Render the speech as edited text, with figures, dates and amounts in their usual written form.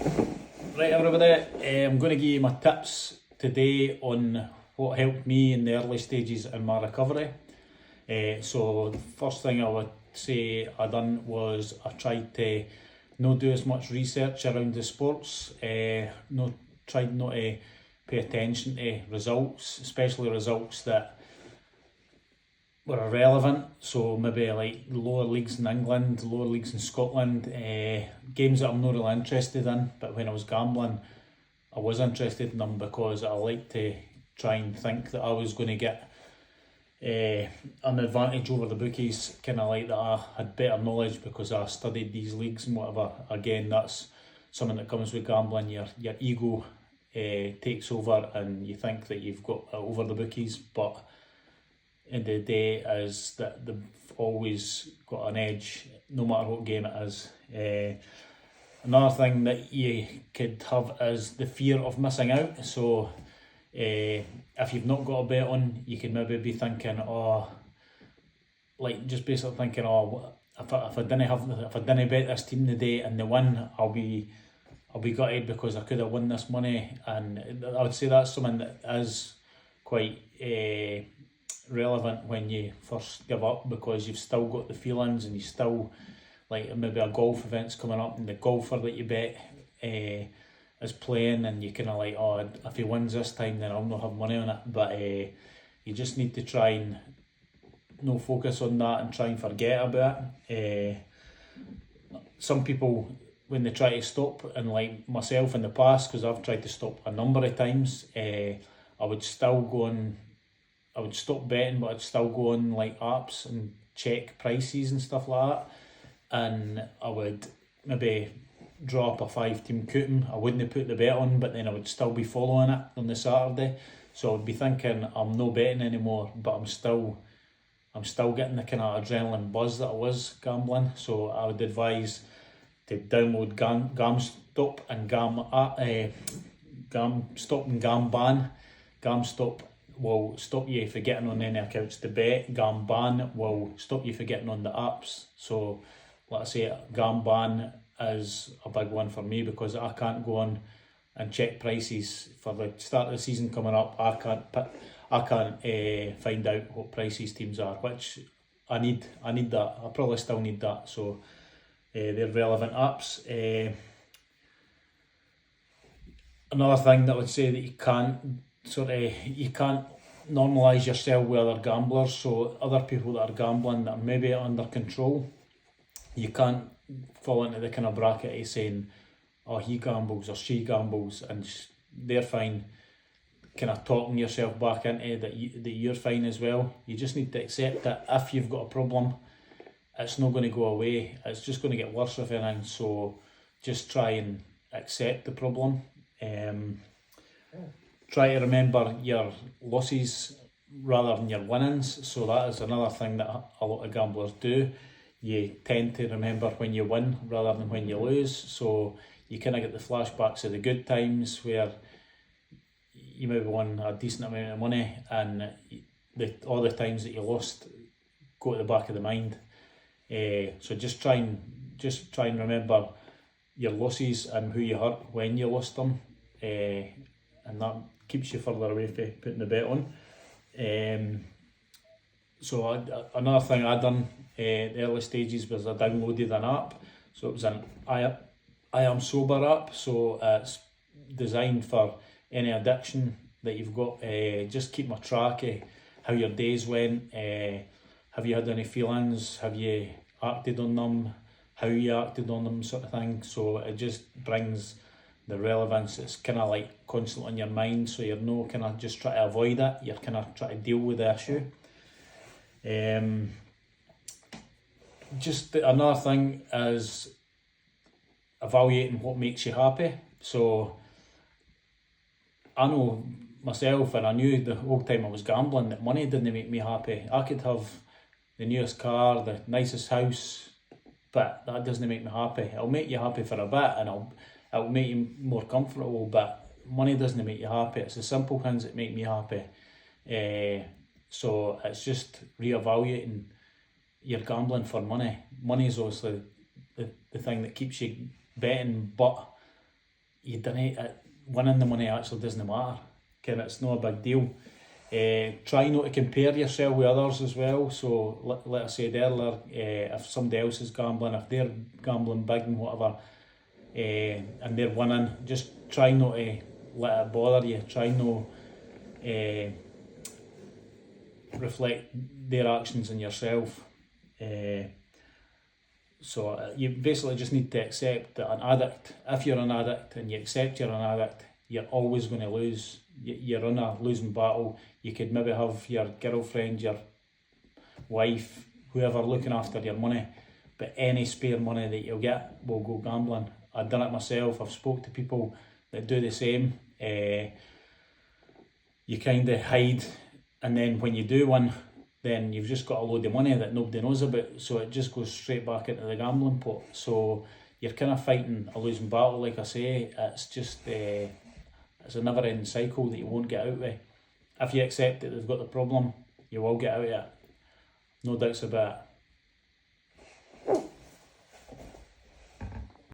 Right, everybody, I'm going to give you my tips today on what helped me in the early stages in my recovery. So the first thing I would say I done was I tried to not do as much research around the sports. Tried not to pay attention to results, especially results that were irrelevant. So maybe like lower leagues in England, lower leagues in Scotland, games that I'm not really interested in. But when I was gambling, I was interested in them because I like to try and think that I was going to get an advantage over the bookies, kind of like that I had better knowledge because I studied these leagues and whatever. Again, that's something that comes with gambling. Your ego takes over and you think that you've got over the bookies, but end of the day is that they've always got an edge no matter what game it is. Another thing that you could have is the fear of missing out. So if you've not got a bet on, you could maybe be thinking, just basically thinking, if I didn't bet this team today and they win, I'll be gutted because I could have won this money. And I would say that's something that is quite relevant when you first give up, because you've still got the feelings and you still, like maybe a golf event's coming up and the golfer that you bet is playing, and you kind of like, if he wins this time then I'll not have money on it. But you just need to try and no focus on that and try and forget about it. Some people, when they try to stop, and like myself in the past, because I've tried to stop a number of times, I would stop betting, but I'd still go on like apps and check prices and stuff like that, and I would maybe draw up a 5-team coupe. I wouldn't put the bet on, but then I would still be following it on the Saturday. So I would be thinking I'm no betting anymore, but I'm still getting the kind of adrenaline buzz that I was gambling. So I would advise to download GamStop and GamStop and GamBan. GamStop will stop you for getting on any accounts to bet. GamBan will stop you for getting on the apps. So let's say GamBan is a big one for me because I can't go on and check prices for the start of the season coming up. I can't find out what prices teams are, which I need that. I probably still need that. So they're relevant apps. Another thing that I would say that you can't normalise yourself with other gamblers. So other people that are gambling that are maybe under control, you can't fall into the kind of bracket of saying, he gambles or she gambles and they're fine, kind of talking yourself back into that you're fine as well. You just need to accept that if you've got a problem, it's not going to go away. It's just going to get worse if anything. So just try and accept the problem. Try to remember your losses rather than your winnings. So that is another thing that a lot of gamblers do. You tend to remember when you win rather than when you lose. So you kind of get the flashbacks of the good times where you maybe won a decent amount of money, and all the times that you lost go to the back of the mind. So just try and remember your losses and who you hurt when you lost them, and that keeps you further away from putting the bet on. So another thing I done the early stages was I downloaded an app. So it was an I Am Sober app. So it's designed for any addiction that you've got. Just keep my track of how your days went. Have you had any feelings? Have you acted on them? How you acted on them, sort of thing. So it just brings the relevance. It's kind of like constant on your mind, so you're no kind of just trying to avoid it. You're kind of trying to deal with the issue. Just another thing is evaluating what makes you happy. So I know myself, and I knew the whole time I was gambling, that money didn't make me happy. I could have the newest car, the nicest house, but that doesn't make me happy. It'll make you happy for a bit, and it'll make you more comfortable, but money doesn't make you happy. It's the simple things that make me happy. So it's just reevaluating your gambling for money. Money is obviously the thing that keeps you betting, but you don't, winning the money actually doesn't matter. It's not a big deal. Try not to compare yourself with others as well. So like I said earlier, if somebody else is gambling, if they're gambling big and whatever, and they're winning, just try not to let it bother you. Try not reflect their actions on yourself. So you basically just need to accept that an addict, if you're an addict and you accept you're an addict, you're always going to lose. You're in a losing battle. You could maybe have your girlfriend, your wife, whoever looking after your money, but any spare money that you'll get will go gambling. I've done it myself. I've spoke to people that do the same. You kind of hide, and then when you do win, then you've just got a load of money that nobody knows about, so it just goes straight back into the gambling pot. So you're kind of fighting a losing battle, like I say. It's just it's a never-ending cycle that you won't get out of. If you accept that they've got the problem, you will get out of it. No doubts about it.